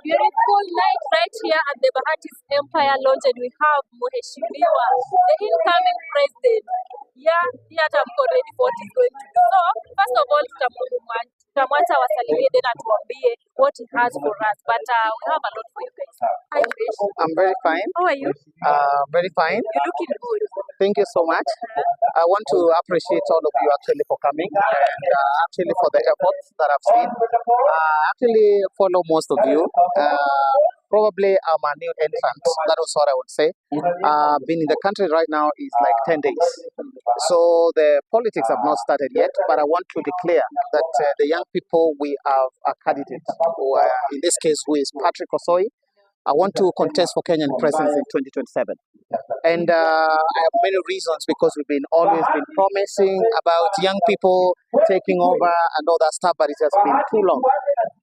beautiful night right here at the Bahati's Empire Lounge, and we have Mheshimiwa, the incoming president. Yeah, I'm ready for what he's going to do. So, first of all, tutamwacha wasalimie then atuambie what he has for us. But we have a lot for you guys. Hi, Krish. I'm very fine. How are you? Very fine. You're looking good. Thank you so much. I want to appreciate all of you actually for coming and actually for the efforts that I've seen. Actually follow most of you. Probably I'm a new entrant. That was what I would say. Been in the country right now is like 10 days. So the politics have not started yet, but I want to declare that the young people, we have a candidate, in this case, who is Patrick Osoi. I want to contest for Kenyan presidency in 2027. And I have many reasons, because we've always been promising about young people taking over and all that stuff, but it has been too long.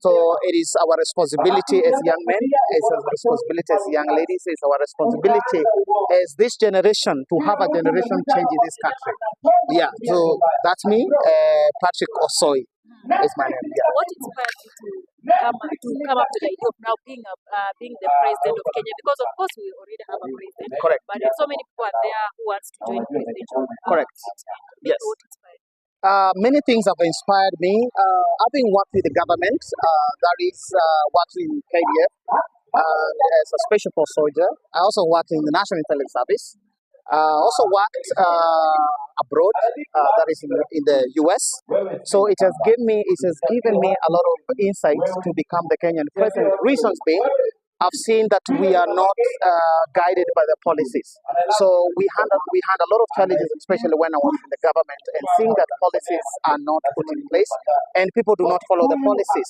So it is our responsibility as young men, it's our responsibility as young ladies, it's our responsibility as this generation to have a generation change in this country. Yeah, so that's me, Patrick Osoi is my name. Yeah. What inspired you to come up to the idea of now being the president of Kenya? Because of course we already have a president. Correct. But so many people are there who wants to join president. Correct. Yes. What inspired? Many things have inspired me. Having worked with the government, that is worked in KDF as a special force soldier. I also worked in the National Intelligence Service. Also worked abroad, that is in the US. So it has given me a lot of insights to become the Kenyan president. Reasons being, I've seen that we are not guided by the policies. So we had a lot of challenges, especially when I was in the government, and seeing that policies are not put in place and people do not follow the policies.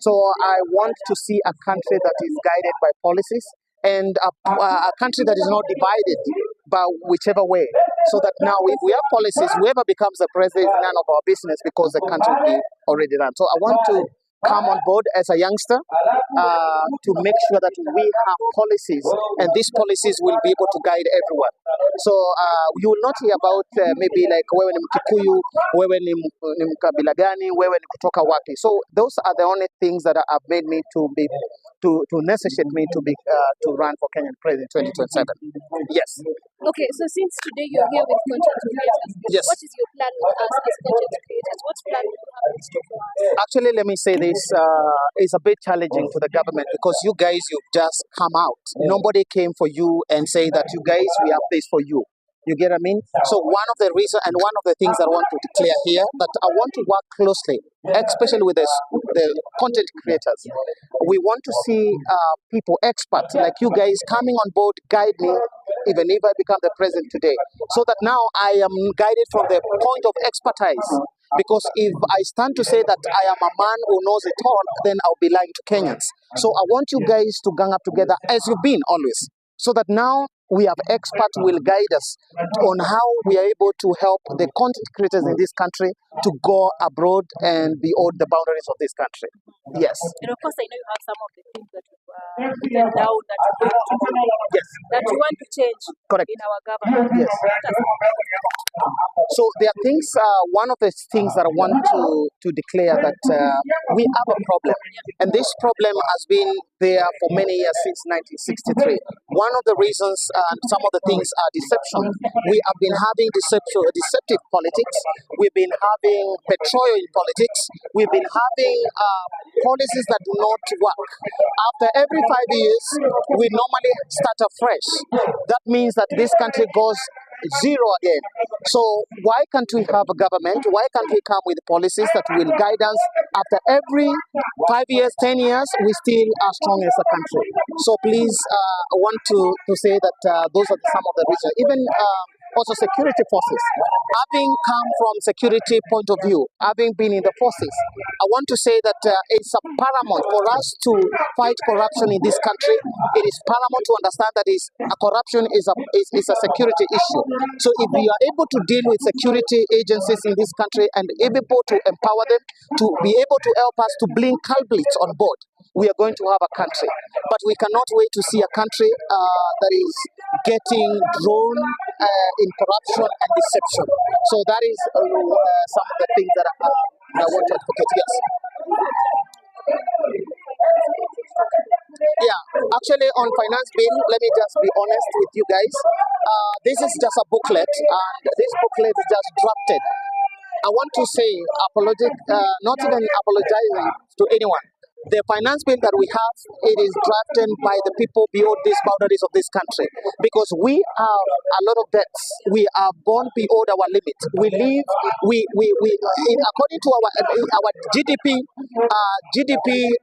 So I want to see a country that is guided by policies, and a country that is not divided by whichever way. So that now if we have policies, whoever becomes the president is none of our business, because the country will be already run. So I want to come on board as a youngster to make sure that we have policies, and these policies will be able to guide everyone. So you will not hear about maybe like wewe ni Mkikuyu, wewe ni mkabila gani, wewe ni kutoka wapi. So those are the only things that have made me to necessitate me to run for Kenyan president 2027. Yes. Okay, so since today you're here with content creators, yes, what is your plan with us as content creators? What plan do you have in store for us? Actually, let me say this is a bit challenging to the government, because you guys, you've just come out. Nobody came for you and say that you guys, we have this for you. You get what I mean? So one of the reasons and one of the things that I want to declare here, that I want to work closely, especially with the content creators. We want to see people, experts like you guys, coming on board, guide me, even if I become the president today. So that now I am guided from the point of expertise. Because if I stand to say that I am a man who knows it all, then I'll be lying to Kenyans. So I want you guys to gang up together as you've been always. So that now we have experts who will guide us on how we are able to help the content creators in this country to go abroad and beyond the boundaries of this country. Yes. And of course, I know you have some of the things that you've written down that you're going to do, yes, that you want to change. Correct. In our government. Yes. So there are things, one of the things that I want to declare, that we have a problem. And this problem has been there for many years, since 1963. One of the reasons and some of the things are deception. We have been having deceptive politics. We've been having betrayal in politics. We've been having policies that do not work. After every 5 years, we normally start afresh. That means that this country goes zero again. So why can't we have a government? Why can't we come with policies that will guide us after every 5 years, 10 years, we still are strong as a country? So please, I want to say that those are some of the reasons. Even also security forces. Having come from security point of view, having been in the forces, I want to say that it's a paramount for us to fight corruption in this country. It is paramount to understand that corruption is a security issue. So if we are able to deal with security agencies in this country and able to empower them to be able to help us to bring culprits on board, we are going to have a country. But we cannot wait to see a country that is getting drawn in corruption and deception. So that is some of the things that I want to advocate. Yes. Yeah, actually on finance bill, let me just be honest with you guys. This is just a booklet, and this booklet is just drafted. I want to say, not even apologizing to anyone. The finance bill that we have, it is drafted by the people beyond these boundaries of this country, because we have a lot of debts. We are born beyond our limit. We live, according to our GDP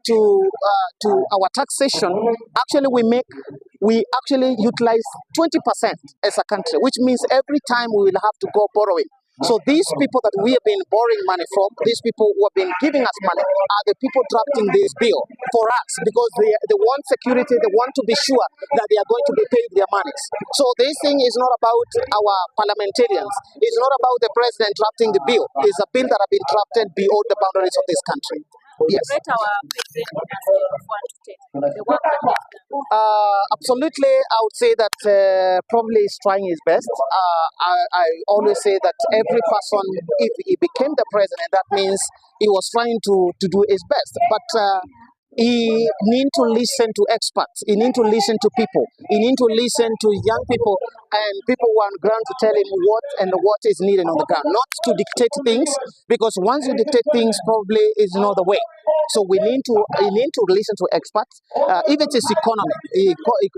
to our taxation. Actually, we actually utilize 20% as a country, which means every time we will have to go borrowing. So these people that we have been borrowing money from, these people who have been giving us money, are the people drafting this bill for us, because they want security, they want to be sure that they are going to be paid their monies. So this thing is not about our parliamentarians. It's not about the president drafting the bill. It's a bill that has been drafted beyond the boundaries of this country. Yes. Rate our president on a scale of 1 to 10. The work that he has done. Absolutely, I would say that probably he's trying his best. I always say that every person, if he became the president, that means he was trying to do his best. But he need to listen to experts. He need to listen to people. He need to listen to young people and people who are on ground to tell him what is needed on the ground, not to dictate things, because once you dictate things, probably is not the way. So he need to listen to experts. If it is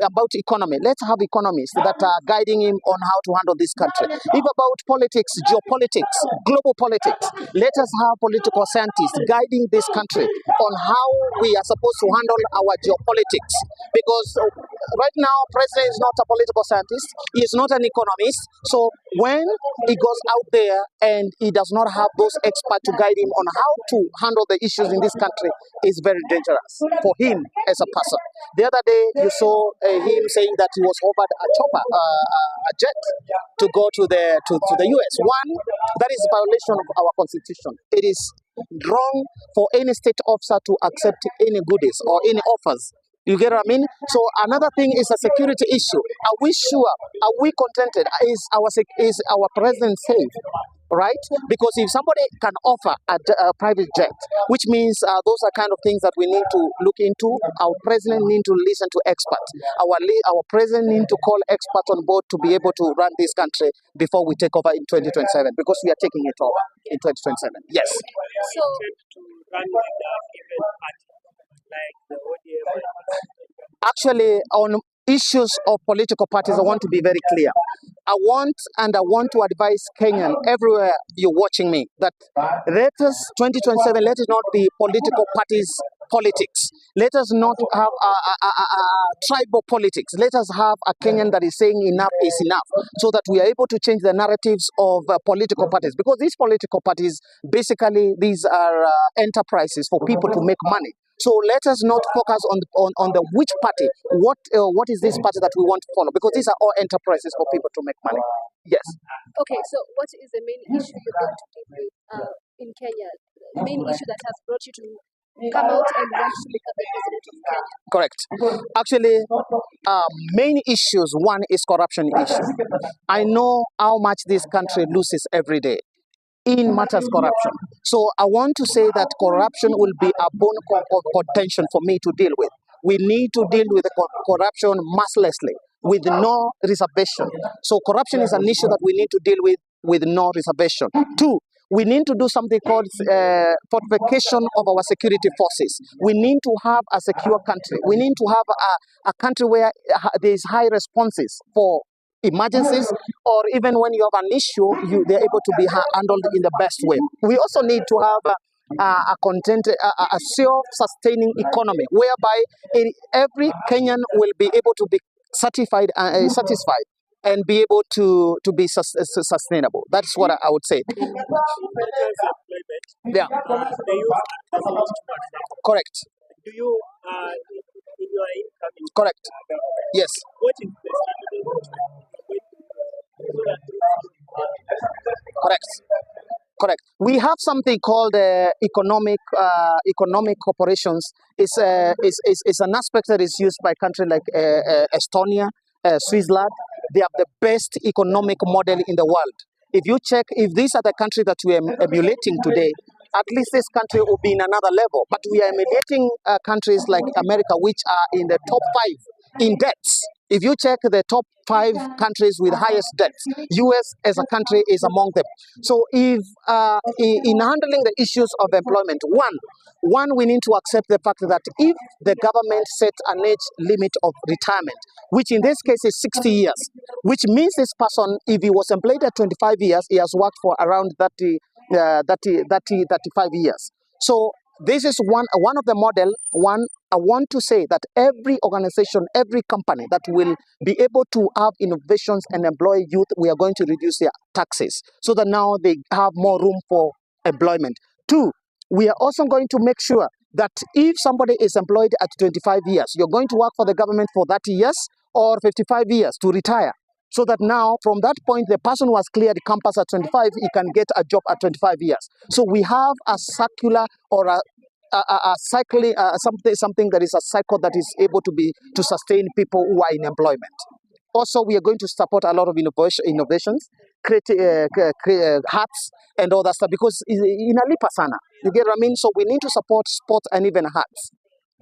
about economy, let's have economists that are guiding him on how to handle this country. If about politics, geopolitics, global politics, let us have political scientists guiding this country on how we are supposed to handle our geopolitics. Because right now, President is not a political scientist. He is not an economist. So when he goes out there and he does not have those experts to guide him on how to handle the issues in this country, is very dangerous for him as a person. The other day, you saw him saying that he was offered a chopper, a jet, to go to the US. One, that is a violation of our constitution. It is wrong for any state officer to accept any goodies or any offers. You get what I mean? So another thing is a security issue. Are we sure? Are we contented? Is our president safe? Right? Because if somebody can offer a private jet, which means those are kind of things that we need to look into. Our president need to listen to experts. Our president need to call experts on board to be able to run this country before we take over in 2027, because we are taking it over in 2027. Yes. So To run with a given party, like the ODM. Actually, on issues of political parties, I want to be very clear. I want to advise Kenyan everywhere you're watching me that 2027, let it not be political parties politics. Let us not have tribal politics. Let us have a Kenyan that is saying enough is enough, so that we are able to change the narratives of political parties. Because these political parties, basically, these are enterprises for people to make money. So let us not focus on the which party, what is this party that we want to follow, because these are all enterprises for people to make money. Yes. okay, so what is the main issue you're going to deal with in Kenya? The main issue that has brought you to come out and want to become the president of Kenya? Correct. Actually, main issues, one is corruption issue. I know how much this country loses every day in matters corruption. So I want to say that corruption will be a bone of contention for me to deal with. We need to deal with the corruption mercilessly, with no reservation. So corruption is an issue that we need to deal with no reservation. Two, we need to do something called fortification of our security forces. We need to have a secure country. We need to have a country where there is high responses for emergencies, or even when you have an issue, they're able to be handled in the best way. We also need to have a self-sustaining economy, whereby every Kenyan will be able to be satisfied and be able to be sustainable. That's what I would say. Yeah. Correct. Do you, in your incoming? Correct. Yes. What is the strategy? Correct. We have something called economic corporations. It's an aspect that is used by countries like Estonia, Switzerland. They have the best economic model in the world. If you check, if these are the countries that we are emulating today, at least this country will be in another level. But we are emulating countries like America, which are in the top 5 in debts. If you check the top 5 countries with highest debts, US as a country is among them. So if in handling the issues of employment, one, we need to accept the fact that if the government sets an age limit of retirement, which in this case is 60 years, which means this person, if he was employed at 25 years, he has worked for around 35 years. So this is one of the model. I want to say that every organization, every company that will be able to have innovations and employ youth, we are going to reduce their taxes so that now they have more room for employment. 2, we are also going to make sure that if somebody is employed at 25 years, you're going to work for the government for 30 years or 55 years to retire. So that now, from that point, the person who has cleared the campus at 25, he can get a job at 25 years. So we have a circular or a cycling, something that is a cycle that is able to sustain people who are in employment. Also, we are going to support a lot of innovations, create hats and all that stuff, because inalipa sana. You get what I mean? So we need to support sports and even hats,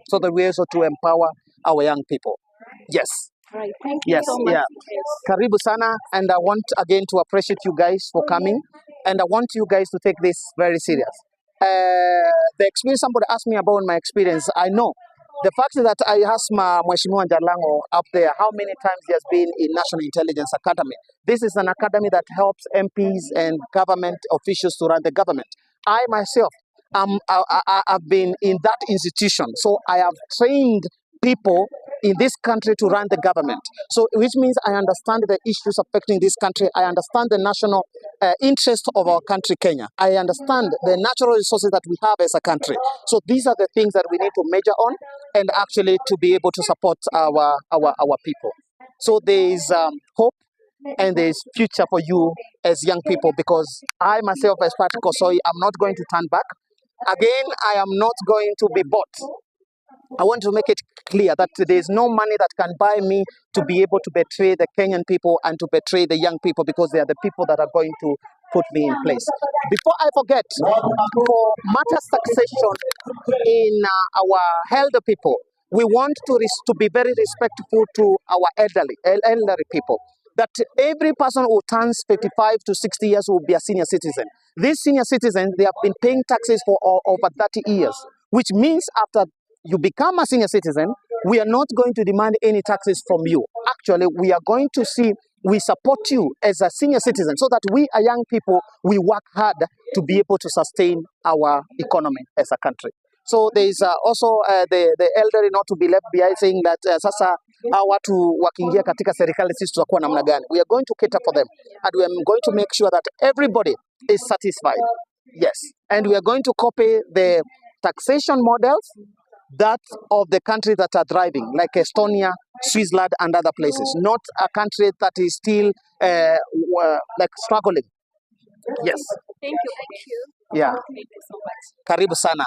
so that we're able to empower our young people. Yes. Right. Thank you Yes, so much. yeah. Karibu sana, and I want again to appreciate you guys for coming, and I want you guys to take this very serious. The experience, somebody asked me about my experience. I know the fact that I asked Mheshimiwa Jalango up there how many times he has been in National Intelligence Academy. This is an academy that helps MPs and government officials to run the government. I myself, I've been in that institution, so I have trained people in this country to run the government. So, which means I understand the issues affecting this country. I understand the national interest of our country, Kenya. I understand the natural resources that we have as a country. So these are the things that we need to measure on, and actually to be able to support our people. So there is hope and there is future for you as young people, because I myself, as Patrick Osoi, I'm not going to turn back. Again, I am not going to be bought. I want to make it clear that there is no money that can buy me to be able to betray the Kenyan people and to betray the young people, because they are the people that are going to put me in place. Before I forget, for matter succession in our elder people, we want to be very respectful to our elderly people. That every person who turns 55 to 60 years will be a senior citizen. These senior citizens, they have been paying taxes for over 30 years, which means after you become a senior citizen, we are not going to demand any taxes from you. Actually, we are going to we support you as a senior citizen, so that we, a young people, we work hard to be able to sustain our economy as a country. So there is also the elderly not to be left behind, saying that sasa watu wakiingia katika serikali sisi tutakuwa namna gani. We are going to cater for them, and we are going to make sure that everybody is satisfied. Yes, and we are going to copy the taxation models that of the countries that are thriving, like Estonia, Switzerland, and other places. Not a country that is still like struggling. Yes. Thank you. Yeah. Thank you so much. Karibu sana.